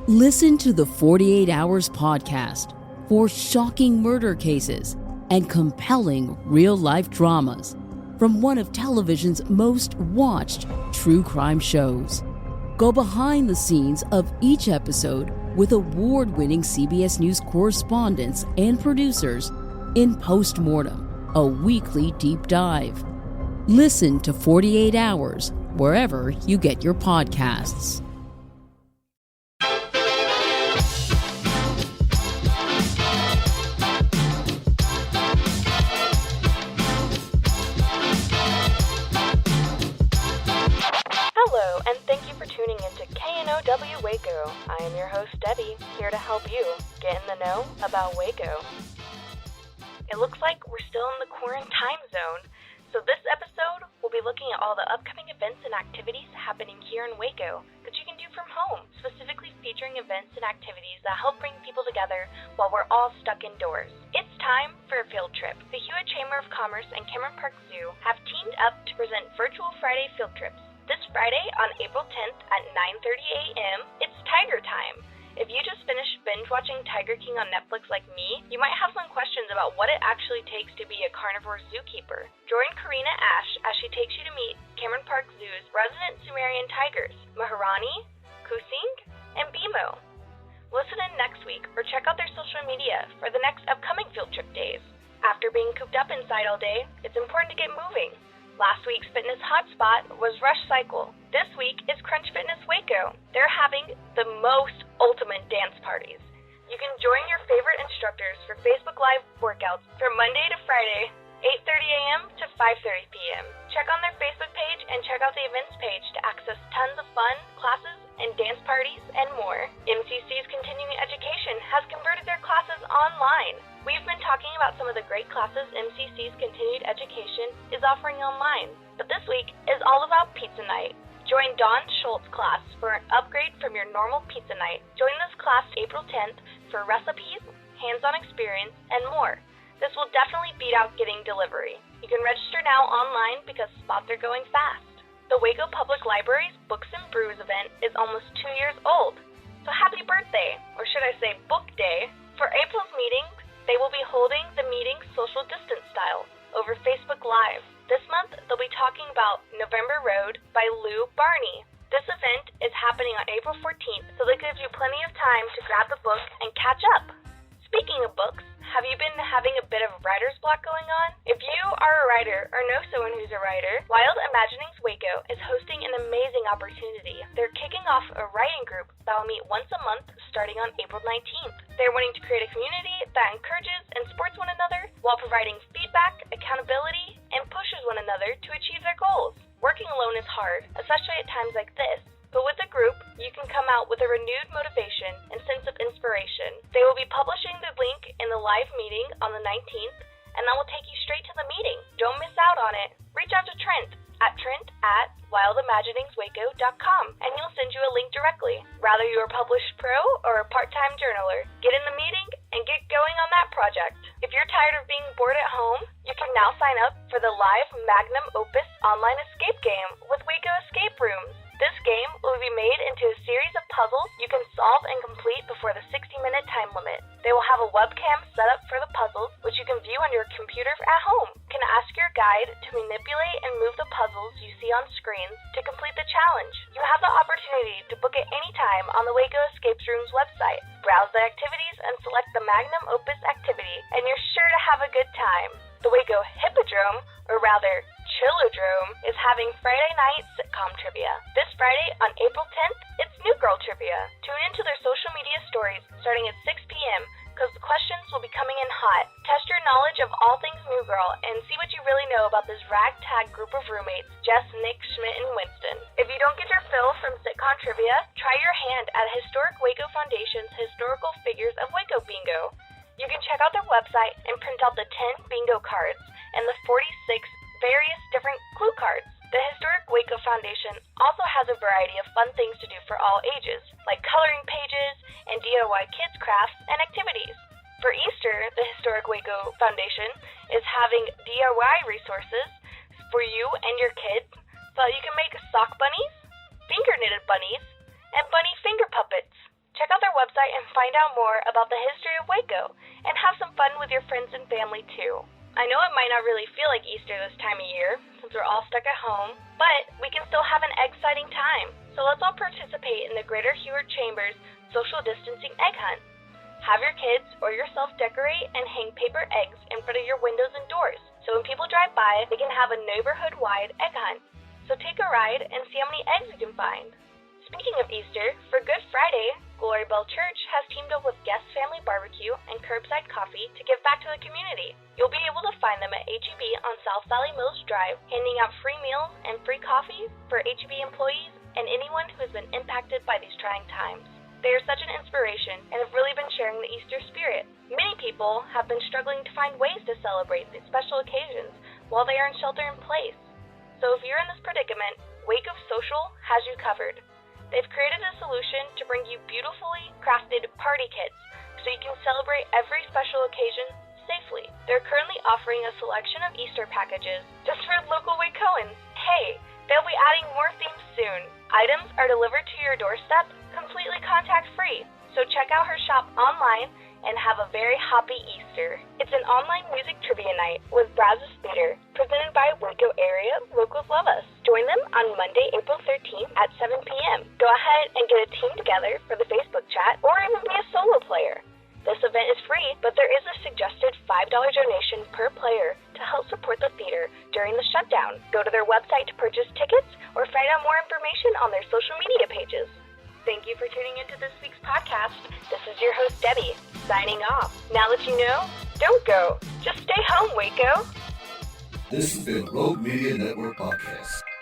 Listen to the 48 Hours podcast for shocking murder cases and compelling real-life dramas from one of television's most watched true crime shows. Go behind the scenes of each episode with award-winning CBS News correspondents and producers in Postmortem, a weekly deep dive. Listen to 48 Hours wherever you get your podcasts. Hello, and thank you for tuning into KNOW Waco. I am your host, Debbie, here to help you get in the know about Waco. It looks like we're still in the quarantine zone, so this episode we'll be looking at all the upcoming events and activities happening here in Waco that you can do from home, specifically featuring events and activities that help bring people together while we're all stuck indoors. It's time for a field trip. The Hewitt Chamber of Commerce and Cameron Park Zoo have teamed up to present Virtual Friday field trips. This Friday on April 10th at 9:30 a.m., it's Tiger Time. If you just finished binge-watching Tiger King on Netflix like me, you might have some questions about what it actually takes to be a carnivore zookeeper. Join Karina Ash as she takes you to meet Cameron Park Zoo's resident Sumerian tigers, Maharani, Kusing, and Bimo. Listen in next week or check out their social media for the next upcoming field trip days. After being cooped up inside all day, it's important to get moving. Last week's fitness hotspot was Rush Cycle. This week is Crunch Fitness Waco. They're having the most ultimate dance parties. You can join your favorite instructors for Facebook Live workouts from Monday to Friday, 8:30 a.m. to 5:30 p.m. Check on their Facebook page and check out the events page to access tons of fun, classes, and dance parties, and more. MCC's Continuing Education has converted their classes online. We've been talking about some of the great classes MCC's Continued Education is offering online, but this week is all about pizza night. Join Dawn Schultz's class for an upgrade from your normal pizza night. Join this class April 10th for recipes, hands-on experience, and more. This will definitely beat out getting delivery. You can register now online because spots are going fast. The Waco Public Library's Books and Brews event is almost 2 years old, so happy birthday, or should I say book day. For April's meeting, they will be holding the meeting social distance style over Facebook Live. This month, they'll be talking about November Road by Lou Barney. This event is happening on April 14th, so that gives you plenty of time to grab the book and catch up. Speaking of books, have you been having a bit of writer's block going on? If you are a writer or know someone who's a writer, Wild Imaginings Waco is hosting an amazing opportunity. They're kicking off a writing group that will meet once a month starting on April 19th. They're wanting to create a community that encourages and supports one another while providing feedback, accountability, and pushes one another to achieve their goals. Working alone is hard, especially at times like this. But with a group, you can come out with a renewed motivation and sense of inspiration. They will be publishing the link in the live meeting on the 19th, and that will take you straight to the meeting. Don't miss out on it. Reach out to Trent at wildimaginingswaco.com, and he'll send you a link directly. Rather you're a published pro or a part-time journaler, get in the meeting and get going on that project. If you're tired of being bored at home, you can now sign up for the live magnum opus online escape game with Waco Escape Rooms. This game will be made into a series of puzzles you can solve and complete before the 60-minute time limit. They will have a webcam set up for the puzzles, which you can view on your computer at home. You can ask your guide to manipulate and move the puzzles you see on screens to complete the challenge. You have the opportunity to book at any time on the Waco Escape Rooms website. Browse the activities and select the magnum opus activity, and you're sure to have a good time. The Waco Hippodrome, or rather Chillodrome, is having Friday night sitcom trivia. This Friday on April 10th, it's New Girl trivia. Tune into their social media stories starting at 6 p.m. because the questions will be coming in hot. Test your knowledge of all things New Girl and see what you really know about this ragtag group of roommates, Jess, Nick, Schmidt, and Winston. If you don't get your fill from sitcom trivia, try your hand at Historic Waco Foundation's Historical Figures of Waco Bingo. You can check out their website and print out the 10 bingo cards and the 46 various different clue cards. The Historic Waco Foundation also has a variety of fun things to do for all ages, like coloring pages and DIY kids crafts and activities. For Easter, the Historic Waco Foundation is having DIY resources for you and your kids so that you can make sock bunnies, finger knitted bunnies, and bunny finger puppets. Check out website and find out more about the history of Waco and have some fun with your friends and family too. I know it might not really feel like Easter this time of year since we're all stuck at home, but we can still have an exciting time. So let's all participate in the Greater Heward Chambers social distancing egg hunt. Have your kids or yourself decorate and hang paper eggs in front of your windows and doors, so when people drive by, they can have a neighborhood-wide egg hunt. So take a ride and see how many eggs you can find. Speaking of Easter, for Good Friday, Glory Bell Church has teamed up with Guest Family Barbecue and Curbside Coffee to give back to the community. You'll be able to find them at HEB on South Valley Mills Drive, handing out free meals and free coffee for HEB employees and anyone who has been impacted by these trying times. They are such an inspiration and have really been sharing the Easter spirit. Many people have been struggling to find ways to celebrate these special occasions while they are in shelter in place. So if you're in this predicament, Waco Social has you covered. They've created a solution to bring you beautifully crafted party kits so you can celebrate every special occasion safely. They're currently offering a selection of Easter packages just for local Wacoans. Hey, they'll be adding more themes soon. Items are delivered to your doorstep completely contact-free, so check out her shop online and have a very happy Easter. It's an online music trivia night with Brazos Theater, presented by Waco Area Locals Love Us. Join them on Monday, April 13th at 7 p.m. Go ahead and get a team together for the Facebook chat or even be a solo player. This event is free, but there is a suggested $5 donation per player to help support the theater during the shutdown. Go to their website to purchase tickets or find out more information on their social media pages. Thank you for tuning into this week's podcast. This is your host, Debbie, signing off. Now that you know, don't go. Just stay home, Waco. This has been Rogue Media Network Podcast.